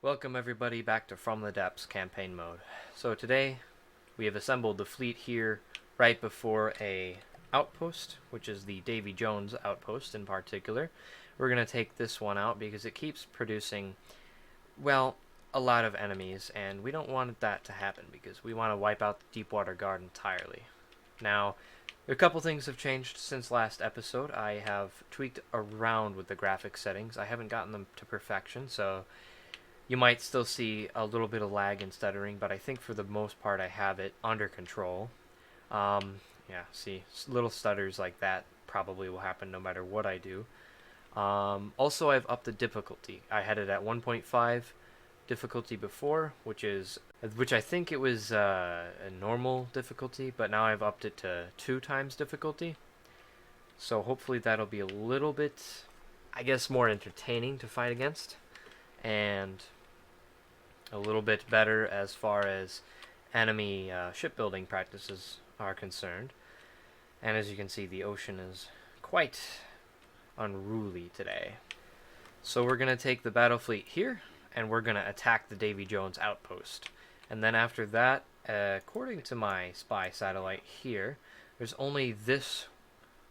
Welcome everybody back to From the Depths campaign mode. So today we have assembled the fleet here right before a outpost, which is the Davy Jones outpost in particular. We're going to take this one out because it keeps producing, well, a lot of enemies, and we don't want that to happen because we want to wipe out the Deepwater Guard entirely. Now, a couple things have changed since last episode. I have tweaked around with the graphics settings. I haven't gotten them to perfection, so you might still see a little bit of lag and stuttering, but I think for the most part I have it under control. Yeah, see, little stutters like that probably will happen no matter what I do. Also, I've upped the difficulty. I had it at 1.5 difficulty before, which I think it was a normal difficulty, but now I've upped it to 2 times difficulty. So hopefully that'll be a little bit, I guess, more entertaining to fight against, and a little bit better as far as enemy shipbuilding practices are concerned. And as you can see, the ocean is quite unruly today. So we're going to take the battle fleet here, and we're going to attack the Davy Jones outpost. And then after that, according to my spy satellite here, there's only this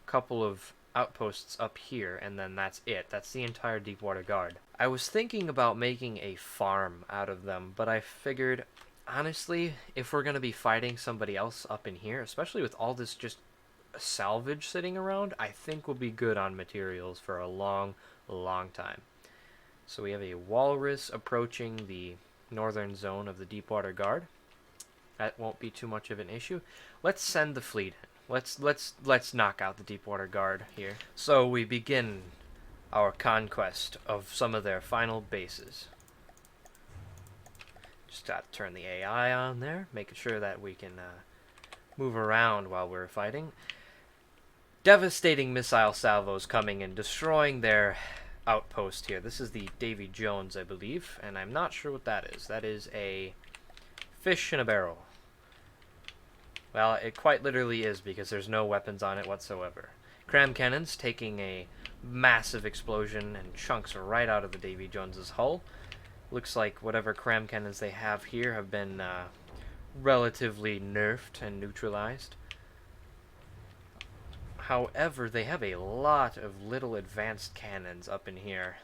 couple of outposts up here, and then that's it. That's the entire Deepwater Guard. I was thinking about making a farm out of them, but I figured, honestly, if we're going to be fighting somebody else up in here, especially with all this just salvage sitting around, I think we'll be good on materials for a long, long time. So we have a walrus approaching the northern zone of the Deepwater Guard. That won't be too much of an issue. Let's send the fleet in. Let's knock out the Deepwater Guard here. So we begin our conquest of some of their final bases. Just got to turn the AI on there, making sure that we can move around while we're fighting. Devastating missile salvos coming and destroying their outpost here. This is the Davy Jones, I believe, and I'm not sure what that is. That is a fish in a barrel. Well, it quite literally is, because there's no weapons on it whatsoever. Cram cannons taking a massive explosion and chunks right out of the Davy Jones's hull. Looks like whatever cram cannons they have here have been relatively nerfed and neutralized. However, they have a lot of little advanced cannons up in here,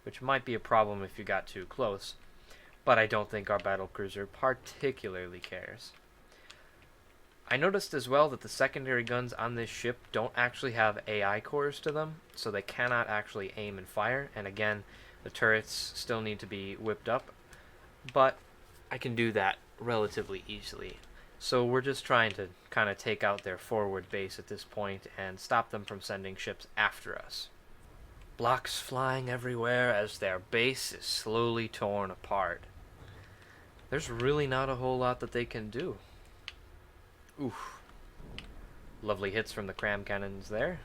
which might be a problem if you got too close, but I don't think our battlecruiser particularly cares. I noticed as well that the secondary guns on this ship don't actually have AI cores to them, so they cannot actually aim and fire, and again, the turrets still need to be whipped up, but I can do that relatively easily. So we're just trying to kind of take out their forward base at this point and stop them from sending ships after us. Blocks flying everywhere as their base is slowly torn apart. There's really not a whole lot that they can do. Oof. Lovely hits from the cram cannons there.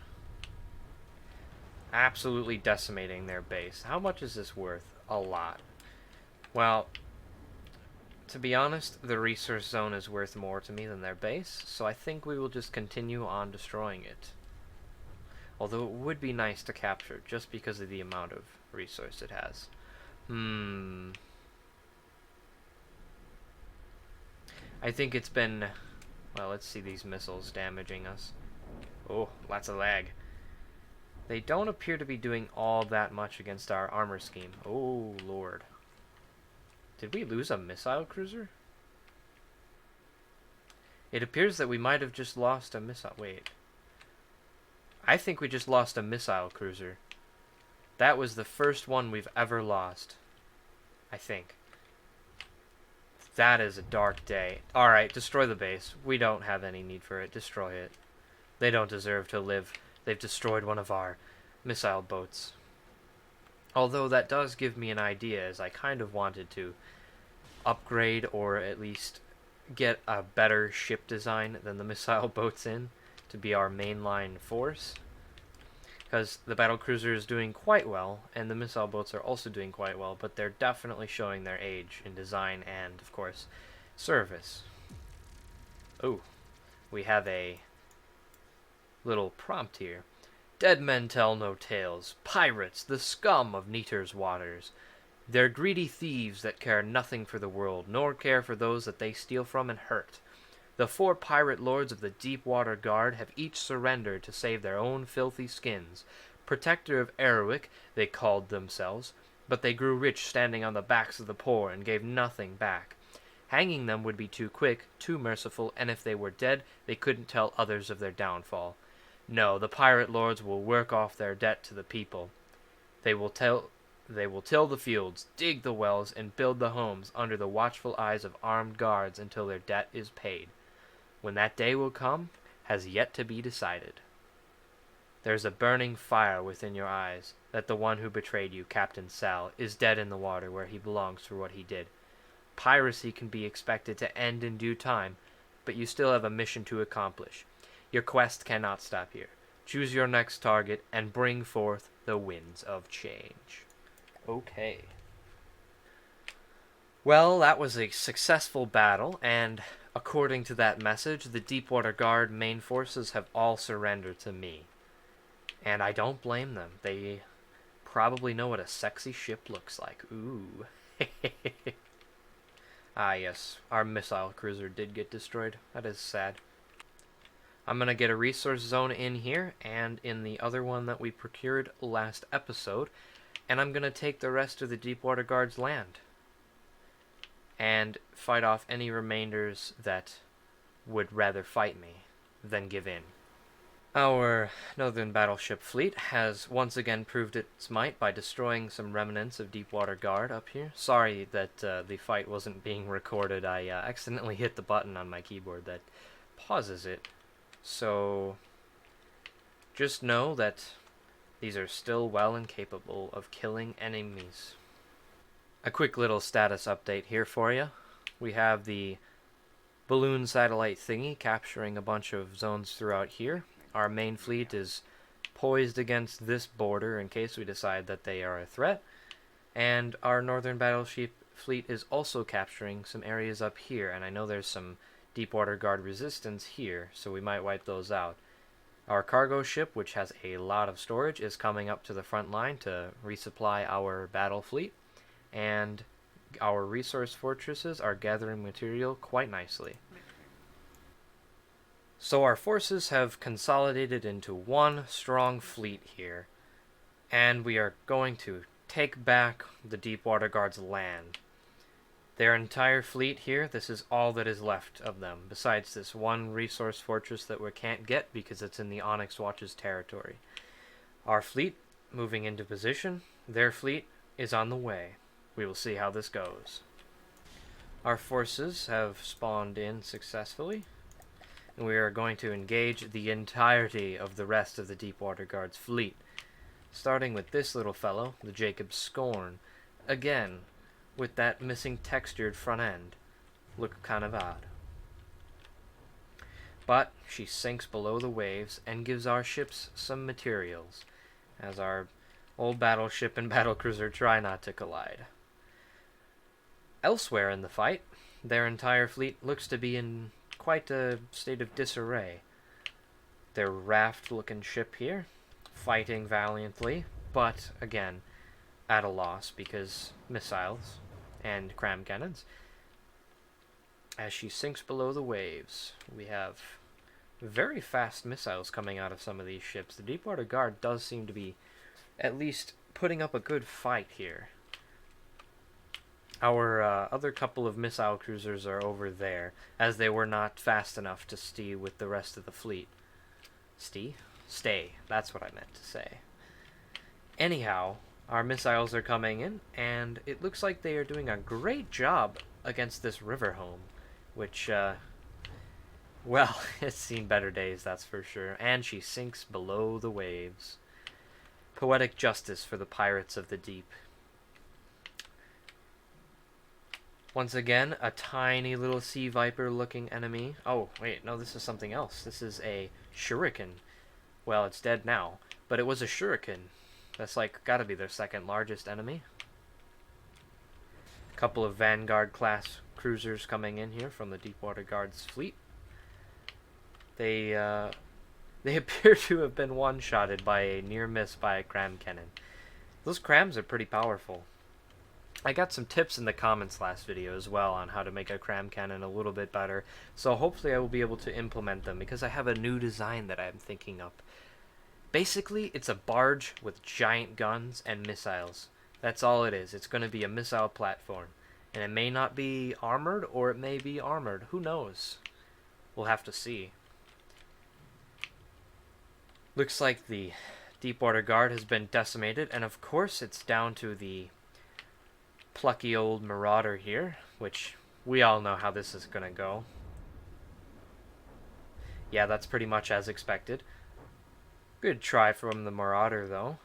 Absolutely decimating their base. How much is this worth? A lot. Well, to be honest, the resource zone is worth more to me than their base, so I think we will just continue on destroying it. Although it would be nice to capture, just because of the amount of resource it has. I think it's been... Well, let's see these missiles damaging us. Oh, lots of lag. They don't appear to be doing all that much against our armor scheme. Oh, Lord. Did we lose a missile cruiser? It appears that we might have just lost a missile... Wait. I think we just lost a missile cruiser. That was the first one we've ever lost. I think. That is a dark day. Alright, destroy the base. We don't have any need for it. Destroy it. They don't deserve to live. They've destroyed one of our missile boats. Although that does give me an idea, as I kind of wanted to upgrade or at least get a better ship design than the missile boats in to be our mainline force. Because the battlecruiser is doing quite well, and the missile boats are also doing quite well, but they're definitely showing their age in design and, of course, service. Oh, we have a little prompt here. Dead men tell no tales. Pirates, the scum of Neater's waters. They're greedy thieves that care nothing for the world, nor care for those that they steal from and hurt. The 4 pirate lords of the Deepwater Guard have each surrendered to save their own filthy skins. Protector of Erwick, they called themselves, but they grew rich standing on the backs of the poor and gave nothing back. Hanging them would be too quick, too merciful, and if they were dead, they couldn't tell others of their downfall. No, the pirate lords will work off their debt to the people. They will till the fields, dig the wells, and build the homes under the watchful eyes of armed guards until their debt is paid. When that day will come, has yet to be decided. There's a burning fire within your eyes that the one who betrayed you, Captain Sal, is dead in the water where he belongs for what he did. Piracy can be expected to end in due time, but you still have a mission to accomplish. Your quest cannot stop here. Choose your next target and bring forth the winds of change. Okay. Well, that was a successful battle, and according to that message, the Deepwater Guard main forces have all surrendered to me. And I don't blame them. They probably know what a sexy ship looks like. Ooh. Ah, yes. Our missile cruiser did get destroyed. That is sad. I'm going to get a resource zone in here and in the other one that we procured last episode. And I'm going to take the rest of the Deepwater Guard's land and fight off any remainders that would rather fight me than give in. Our northern battleship fleet has once again proved its might by destroying some remnants of Deepwater Guard up here. Sorry that the fight wasn't being recorded. I accidentally hit the button on my keyboard that pauses it. So just know that these are still well and capable of killing enemies. A quick little status update here for you. We have the balloon satellite thingy capturing a bunch of zones throughout here. Our main fleet is poised against this border in case we decide that they are a threat. And our northern battleship fleet is also capturing some areas up here. And I know there's some Deepwater Guard resistance here, so we might wipe those out. Our cargo ship, which has a lot of storage, is coming up to the front line to resupply our battle fleet. And our resource fortresses are gathering material quite nicely. So our forces have consolidated into one strong fleet here, and we are going to take back the Deepwater Guard's land. Their entire fleet here, this is all that is left of them, besides this one resource fortress that we can't get because it's in the Onyx Watch's territory. Our fleet moving into position, their fleet is on the way. We will see how this goes. Our forces have spawned in successfully. And we are going to engage the entirety of the rest of the Deepwater Guard's fleet, starting with this little fellow, the Jacob Scorn, again, with that missing textured front end. Look kind of odd. But she sinks below the waves and gives our ships some materials, as our old battleship and battlecruiser try not to collide. Elsewhere in the fight, their entire fleet looks to be in quite a state of disarray. Their raft-looking ship here, fighting valiantly, but again, at a loss because missiles and cram cannons. As she sinks below the waves, we have very fast missiles coming out of some of these ships. The Deepwater Guard does seem to be at least putting up a good fight here. Our other couple of missile cruisers are over there, as they were not fast enough to stay with the rest of the fleet. Stay. That's what I meant to say. Anyhow, our missiles are coming in, and it looks like they are doing a great job against this river home, which, well, it's seen better days, that's for sure. And she sinks below the waves. Poetic justice for the pirates of the deep. Once again, a tiny little sea viper looking enemy. Oh, wait, no, this is something else. This is a shuriken. Well, it's dead now, but it was a shuriken. That's like, gotta be their second largest enemy. A couple of Vanguard class cruisers coming in here from the Deepwater Guard's fleet. They appear to have been one-shotted by a near miss by a cram cannon. Those crams are pretty powerful. I got some tips in the comments last video as well on how to make a cram cannon a little bit better, so hopefully I will be able to implement them because I have a new design that I'm thinking of. Basically, it's a barge with giant guns and missiles. That's all it is. It's going to be a missile platform. And it may not be armored, or it may be armored. Who knows? We'll have to see. Looks like the Deepwater Guard has been decimated, and of course it's down to the plucky old Marauder here, which we all know how this is going to go. Yeah, that's pretty much as expected. Good try from the Marauder, though.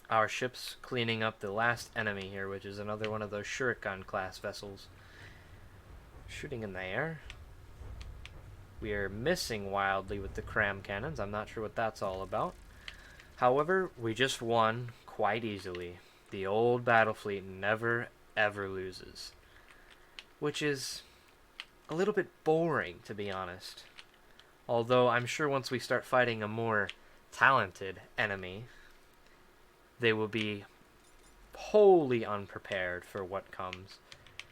Our ship's cleaning up the last enemy here, which is another one of those Shuriken-class vessels. Shooting in the air. We are missing wildly with the cram cannons. I'm not sure what that's all about. However, we just won quite easily. The old battle fleet never, ever loses. Which is a little bit boring, to be honest. Although I'm sure once we start fighting a more talented enemy, they will be wholly unprepared for what comes.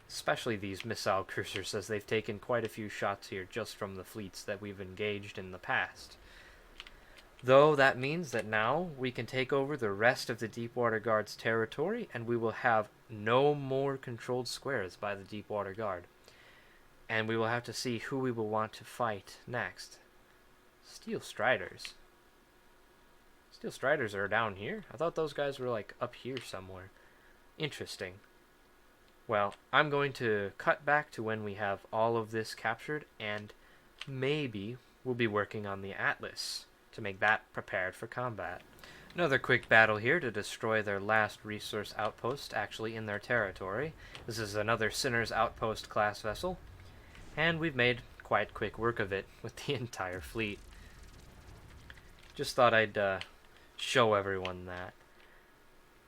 Especially these missile cruisers, as they've taken quite a few shots here just from the fleets that we've engaged in the past. Though that means that now we can take over the rest of the Deepwater Guard's territory, and we will have no more controlled squares by the Deepwater Guard. And we will have to see who we will want to fight next. Steel Striders. Steel Striders are down here? I thought those guys were like up here somewhere. Interesting. Well, I'm going to cut back to when we have all of this captured, and maybe we'll be working on the Atlas to make that prepared for combat. Another quick battle here to destroy their last resource outpost, actually in their territory. This is another Sinner's Outpost class vessel, and we've made quite quick work of it with the entire fleet. Just thought I'd show everyone that.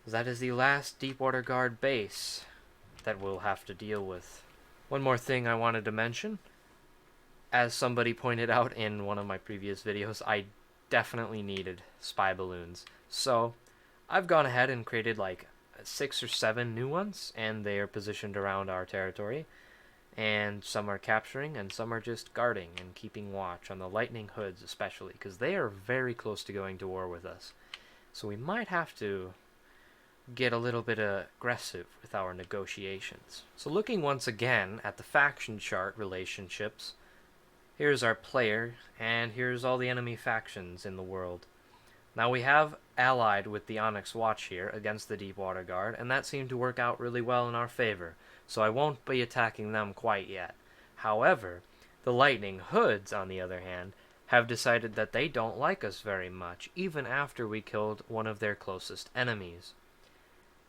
That is the last Deepwater Guard base that we'll have to deal with. One more thing I wanted to mention. As somebody pointed out in one of my previous videos, I definitely needed spy balloons. So I've gone ahead and created like 6 or 7 new ones, and they are positioned around our territory. And some are capturing, and some are just guarding and keeping watch on the Lightning Hoods especially, because they are very close to going to war with us. So we might have to get a little bit aggressive with our negotiations. So looking once again at the faction chart relationships, here's our player, and here's all the enemy factions in the world. Now we have allied with the Onyx Watch here against the Deepwater Guard, and that seemed to work out really well in our favor, so I won't be attacking them quite yet. However, the Lightning Hoods, on the other hand, have decided that they don't like us very much, even after we killed one of their closest enemies.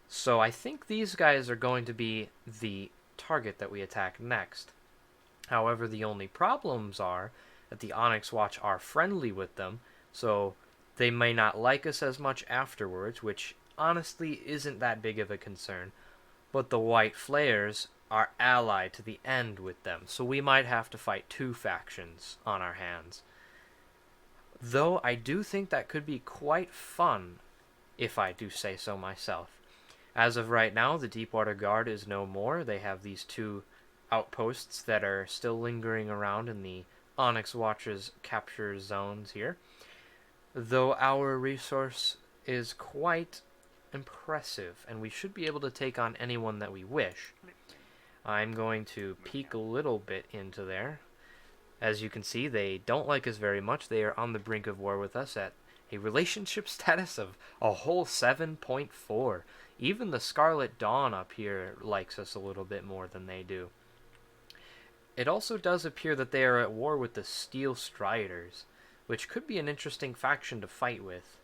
So I think these guys are going to be the target that we attack next. However, the only problems are that the Onyx Watch are friendly with them, so they may not like us as much afterwards, which honestly isn't that big of a concern. But the White Flares are allied to the end with them, so we might have to fight 2 factions on our hands. Though I do think that could be quite fun, if I do say so myself. As of right now, the Deepwater Guard is no more. They have these 2 outposts that are still lingering around in the Onyx Watch's capture zones here. Though our resource is quite impressive, and we should be able to take on anyone that we wish. I'm going to peek a little bit into there. As you can see, they don't like us very much. They are on the brink of war with us at a relationship status of a whole 7.4. Even the Scarlet Dawn up here likes us a little bit more than they do. It also does appear that they are at war with the Steel Striders, which could be an interesting faction to fight with.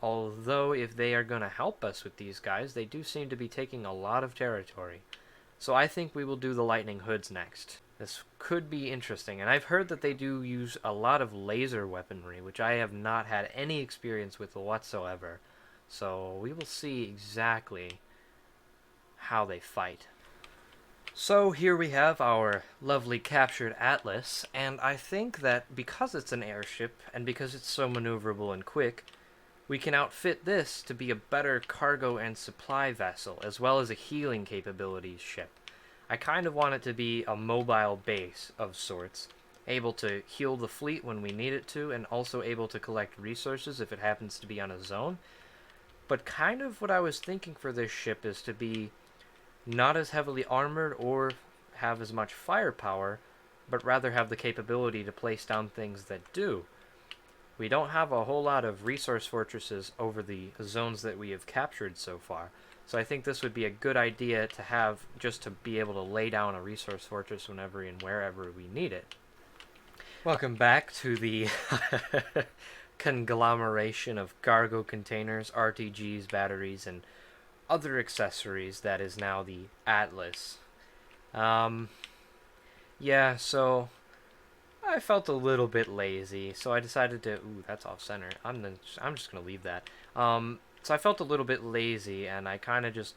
Although, if they are going to help us with these guys, they do seem to be taking a lot of territory. So I think we will do the Lightning Hoods next. This could be interesting, and I've heard that they do use a lot of laser weaponry, which I have not had any experience with whatsoever. So we will see exactly how they fight. So here we have our lovely captured Atlas, and I think that because it's an airship, and because it's so maneuverable and quick, we can outfit this to be a better cargo and supply vessel, as well as a healing capabilities ship. I kind of want it to be a mobile base of sorts, able to heal the fleet when we need it to, and also able to collect resources if it happens to be on a zone. But kind of what I was thinking for this ship is to be not as heavily armored or have as much firepower, but rather have the capability to place down things that do. We don't have a whole lot of resource fortresses over the zones that we have captured so far, so I think this would be a good idea to have, just to be able to lay down a resource fortress whenever and wherever we need it. Welcome back to the conglomeration of cargo containers, RTGs, batteries, and other accessories that is now the Atlas. Yeah, so I felt a little bit lazy, so I decided to... Ooh, that's off center. I'm just gonna leave that. So I felt a little bit lazy, and I kind of just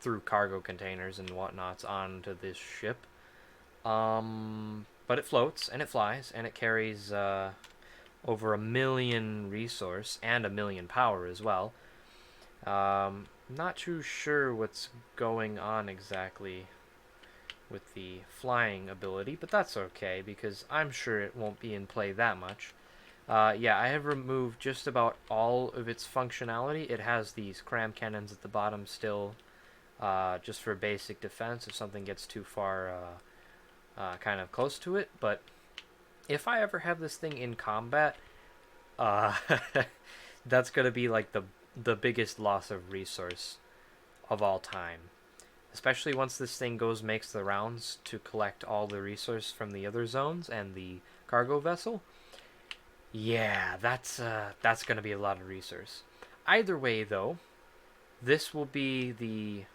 threw cargo containers and whatnots onto this ship. But it floats, and it flies, and it carries over 1 million resource and 1 million power as well. Not too sure what's going on exactly with the flying ability, but that's okay, because I'm sure it won't be in play that much. Yeah, I have removed just about all of its functionality. It has these cram cannons at the bottom still, just for basic defense if something gets too far kind of close to it, but if I ever have this thing in combat, that's going to be like the biggest loss of resource of all time. Especially once this thing makes the rounds to collect all the resource from the other zones and the cargo vessel. Yeah, that's going to be a lot of resource. Either way, though, this will be the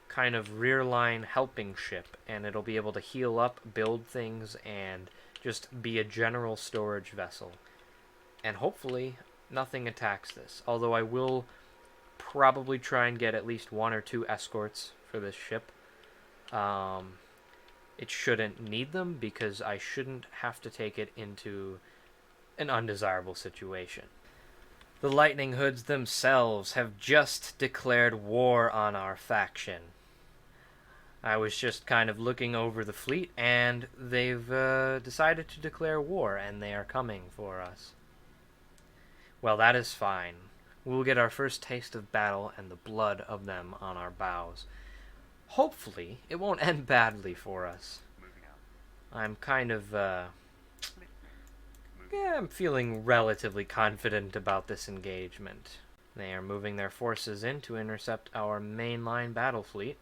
kind of rear line helping ship, and it'll be able to heal up, build things, and just be a general storage vessel. And hopefully nothing attacks this, although I will probably try and get at least 1 or 2 escorts for this ship. It shouldn't need them, because I shouldn't have to take it into an undesirable situation. The Lightning Hoods themselves have just declared war on our faction. I was just kind of looking over the fleet, and they've decided to declare war, and they are coming for us. Well, that is fine. We'll get our first taste of battle and the blood of them on our bows. Hopefully, it won't end badly for us. I'm kind of, I'm feeling relatively confident about this engagement. They are moving their forces in to intercept our mainline battle fleet,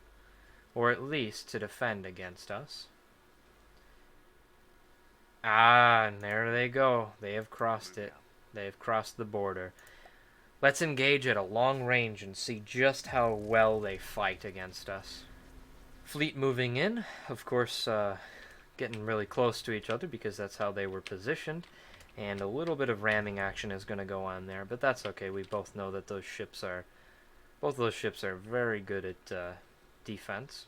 or at least to defend against us. Ah, and there they go. They have crossed it. They have crossed the border. Let's engage at a long range and see just how well they fight against us. Fleet moving in, of course, getting really close to each other because that's how they were positioned, and a little bit of ramming action is going to go on there, but that's okay. We both know that both of those ships are very good at defense.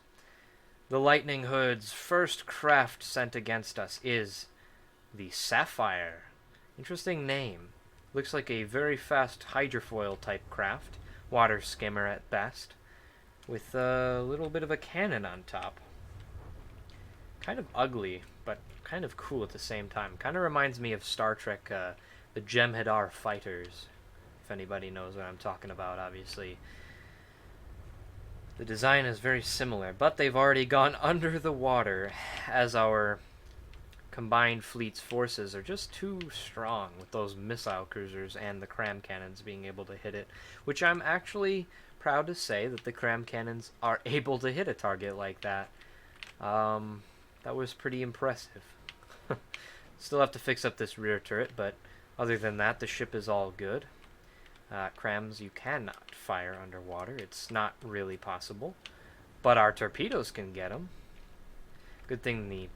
The Lightning Hood's first craft sent against us is the Sapphire. Interesting name. Looks like a very fast hydrofoil type craft, water skimmer at best, with a little bit of a cannon on top. Kind of ugly, but kind of cool at the same time. Kind of reminds me of Star Trek, the Jem'Hadar fighters, if anybody knows what I'm talking about, obviously. The design is very similar, but they've already gone under the water, as our combined fleet's forces are just too strong with those missile cruisers and the cram cannons being able to hit it, which I'm actually proud to say that the cram cannons are able to hit a target like that. That was pretty impressive. Still have to fix up this rear turret, but other than that, the ship is all good. Crams you cannot fire underwater. It's not really possible. But our torpedoes can get them. Good thing the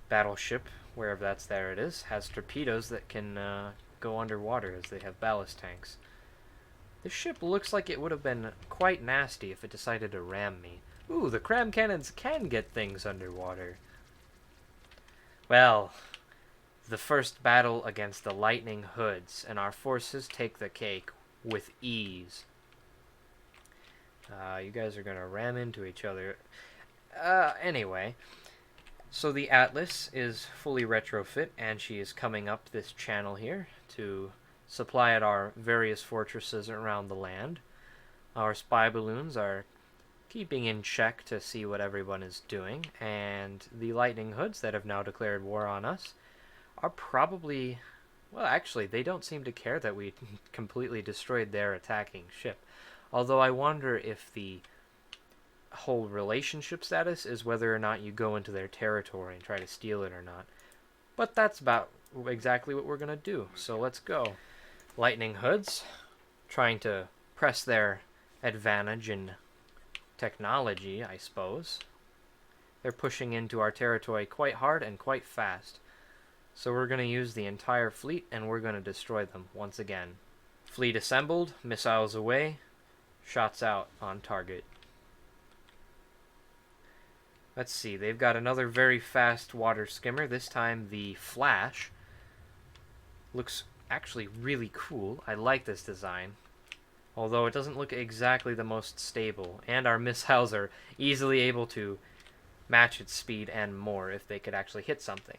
battleship, wherever there it is, has torpedoes that can go underwater as they have ballast tanks. This ship looks like it would have been quite nasty if it decided to ram me. Ooh, the cram cannons can get things underwater. Well, the first battle against the Lightning Hoods, and our forces take the cake with ease. You guys are gonna ram into each other. Anyway, so the Atlas is fully retrofit, and she is coming up this channel here to supply at our various fortresses around the land. Our spy balloons are keeping in check to see what everyone is doing, and the lightning hoods that have now declared war on us are probably, well, actually, they don't seem to care that we completely destroyed their attacking ship. Although I wonder if the whole relationship status is whether or not you go into their territory and try to steal it or not. But that's about exactly what we're going to do, so let's go. Lightning hoods, trying to press their advantage in technology, I suppose. They're pushing into our territory quite hard and quite fast. So we're going to use the entire fleet, and we're going to destroy them once again. Fleet assembled, missiles away, shots out on target. Let's see, they've got another very fast water skimmer. This time the Flash looks actually really cool. I like this design. Although it doesn't look exactly the most stable. And our missiles are easily able to match its speed and more if they could actually hit something.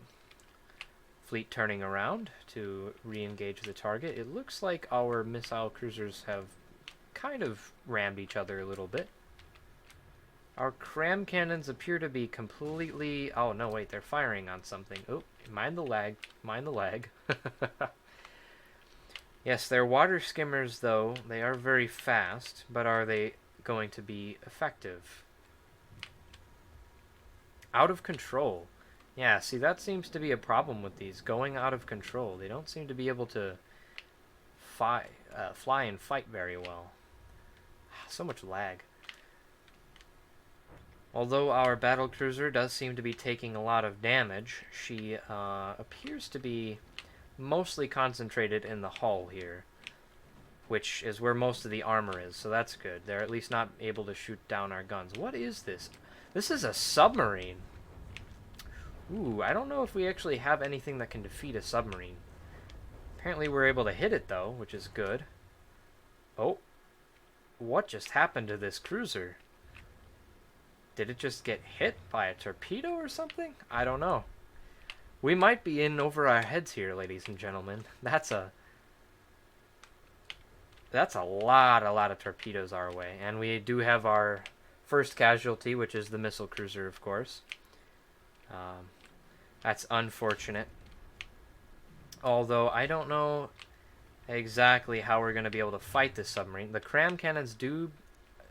Fleet turning around to re-engage the target. It looks like our missile cruisers have kind of rammed each other a little bit. Our cram cannons appear to be completely... Oh, no, wait, they're firing on something. Oh, mind the lag. Mind the lag. Yes, they're water skimmers, though. They are very fast, but are they going to be effective? Out of control. Yeah, see, that seems to be a problem with these. Going out of control. They don't seem to be able to fly and fight very well. So much lag. Although our battlecruiser does seem to be taking a lot of damage, she appears to be mostly concentrated in the hull here, which is where most of the armor is, so that's good. They're at least not able to shoot down our guns. What is this? This is a submarine. Ooh, I don't know if we actually have anything that can defeat a submarine. Apparently we're able to hit it, though, which is good. Oh, what just happened to this cruiser? Did it just get hit by a torpedo or something? I don't know. We might be in over our heads here, ladies and gentlemen. That's a lot of torpedoes our way. And we do have our first casualty, which is the missile cruiser, of course. That's unfortunate. Although, I don't know exactly how we're going to be able to fight this submarine. The cram cannons do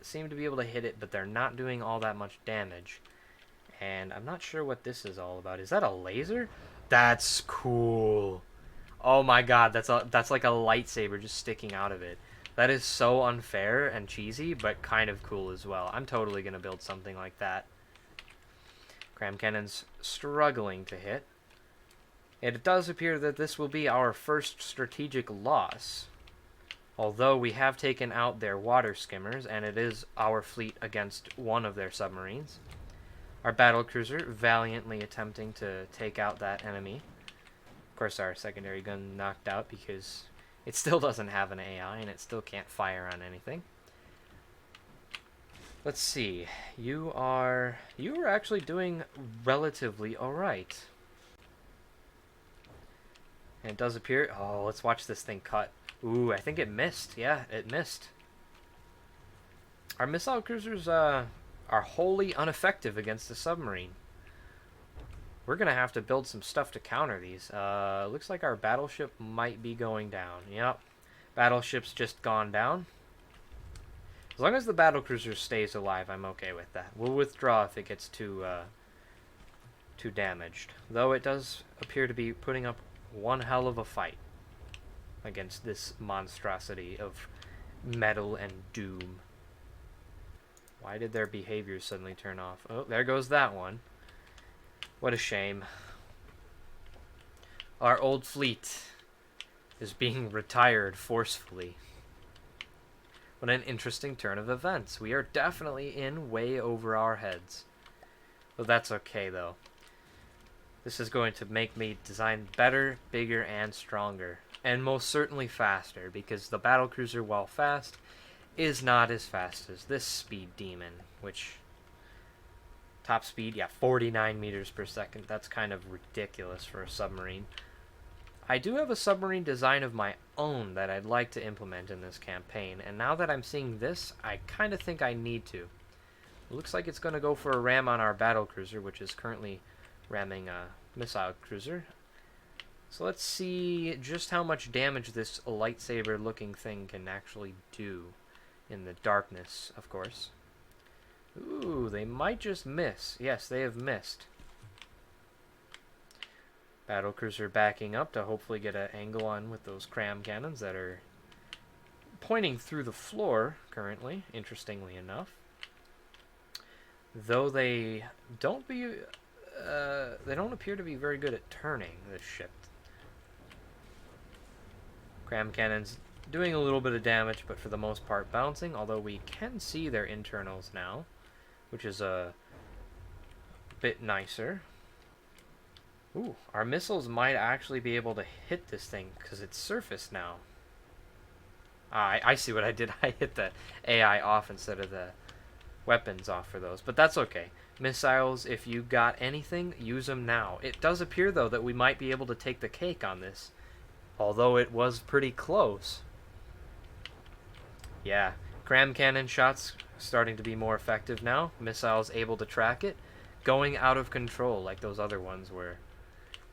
seem to be able to hit it, but they're not doing all that much damage. And I'm not sure what this is all about. Is that a laser? That's cool. Oh my god, that's like a lightsaber just sticking out of it. That is so unfair and cheesy, but kind of cool as well. I'm totally going to build something like that. Cram cannons struggling to hit. It does appear that this will be our first strategic loss. Although we have taken out their water skimmers, and it is our fleet against one of their submarines. Our battlecruiser valiantly attempting to take out that enemy. Of course, our secondary gun knocked out because it still doesn't have an AI, and it still can't fire on anything. Let's see. You are actually doing relatively alright. And it does appear... Oh, let's watch this thing cut. Ooh, I think it missed. Yeah, it missed. Our missile cruisers are wholly ineffective against the submarine. We're going to have to build some stuff to counter these. Looks like our battleship might be going down. Yep. Battleship's just gone down. As long as the battlecruiser stays alive, I'm okay with that. We'll withdraw if it gets too damaged. Though it does appear to be putting up one hell of a fight against this monstrosity of metal and doom. Why did their behavior suddenly turn off? Oh, there goes that one. What a shame. Our old fleet is being retired forcefully. What an interesting turn of events. We are definitely in way over our heads. But that's okay, though. This is going to make me design better, bigger, and stronger. And most certainly faster, because the battlecruiser, while fast, is not as fast as this speed demon, which... Top speed, yeah, 49 meters per second. That's kind of ridiculous for a submarine. I do have a submarine design of my own that I'd like to implement in this campaign, and now that I'm seeing this, I kind of think I need to. It looks like it's going to go for a ram on our battlecruiser, which is currently ramming a missile cruiser. So let's see just how much damage this lightsaber-looking thing can actually do in the darkness, of course. Ooh, they might just miss. Yes, they have missed. Battlecruiser backing up to hopefully get an angle on with those cram cannons that are pointing through the floor currently, interestingly enough. Though they don't appear to be very good at turning this ship. Cram cannons doing a little bit of damage, but for the most part bouncing, although we can see their internals now, which is a bit nicer. Ooh, our missiles might actually be able to hit this thing because it's surfaced now. I see what I did. I hit the AI off instead of the weapons off for those, but that's okay. Missiles, if you got anything, use them now. It does appear, though, that we might be able to take the cake on this, although it was pretty close. Yeah, cram cannon shots starting to be more effective now. Missiles able to track it. Going out of control like those other ones were.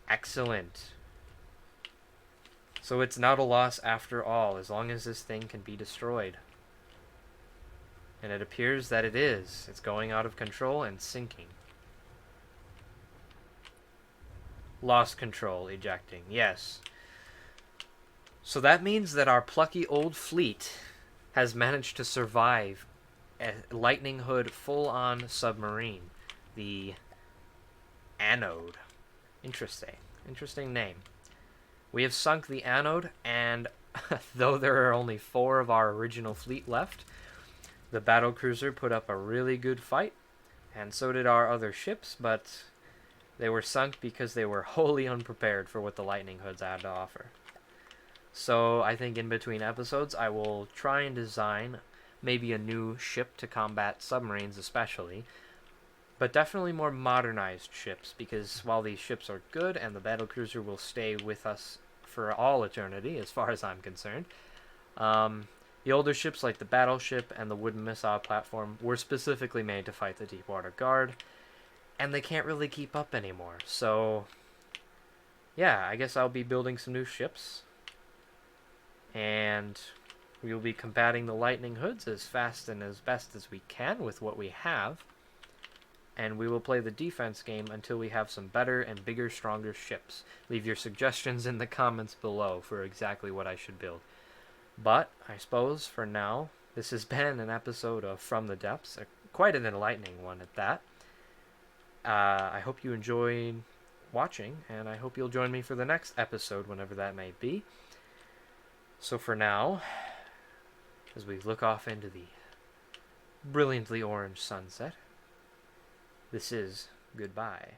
Excellent. So it's not a loss after all, as long as this thing can be destroyed. And it appears that it is. It's going out of control and sinking. Lost control, ejecting. Yes. So that means that our plucky old fleet has managed to survive a Lightning Hood full-on submarine. The Anode. Interesting. Interesting name. We have sunk the Anode, and though there are only 4 of our original fleet left, the battlecruiser put up a really good fight, and so did our other ships, but they were sunk because they were wholly unprepared for what the Lightning Hoods had to offer. So I think in between episodes I will try and design maybe a new ship to combat submarines especially, but definitely more modernized ships, because while these ships are good and the battlecruiser will stay with us for all eternity as far as I'm concerned, the older ships like the battleship and the wooden missile platform were specifically made to fight the Deepwater Guard, and they can't really keep up anymore. So yeah, I guess I'll be building some new ships, and we will be combating the Lightning Hoods as fast and as best as we can with what we have, and we will play the defense game until we have some better and bigger, stronger ships. Leave your suggestions in the comments below for exactly what I should build. But I suppose for now, this has been an episode of From the Depths, quite an enlightening one at that. I hope you enjoyed watching, and I hope you'll join me for the next episode, whenever that may be. So for now, as we look off into the brilliantly orange sunset, this is goodbye.